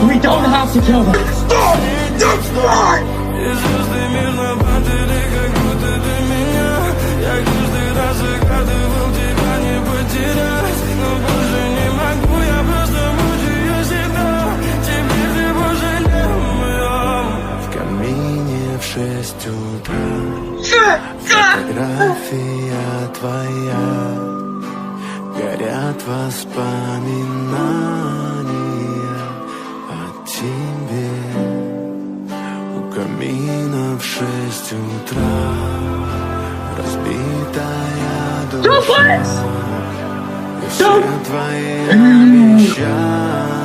We don't have to kill them. Stop! That's right! В камине в 6 утра фотография твоя, горят воспоминания о тебе. У камина в 6 утра разбитая душа, и все твои обещания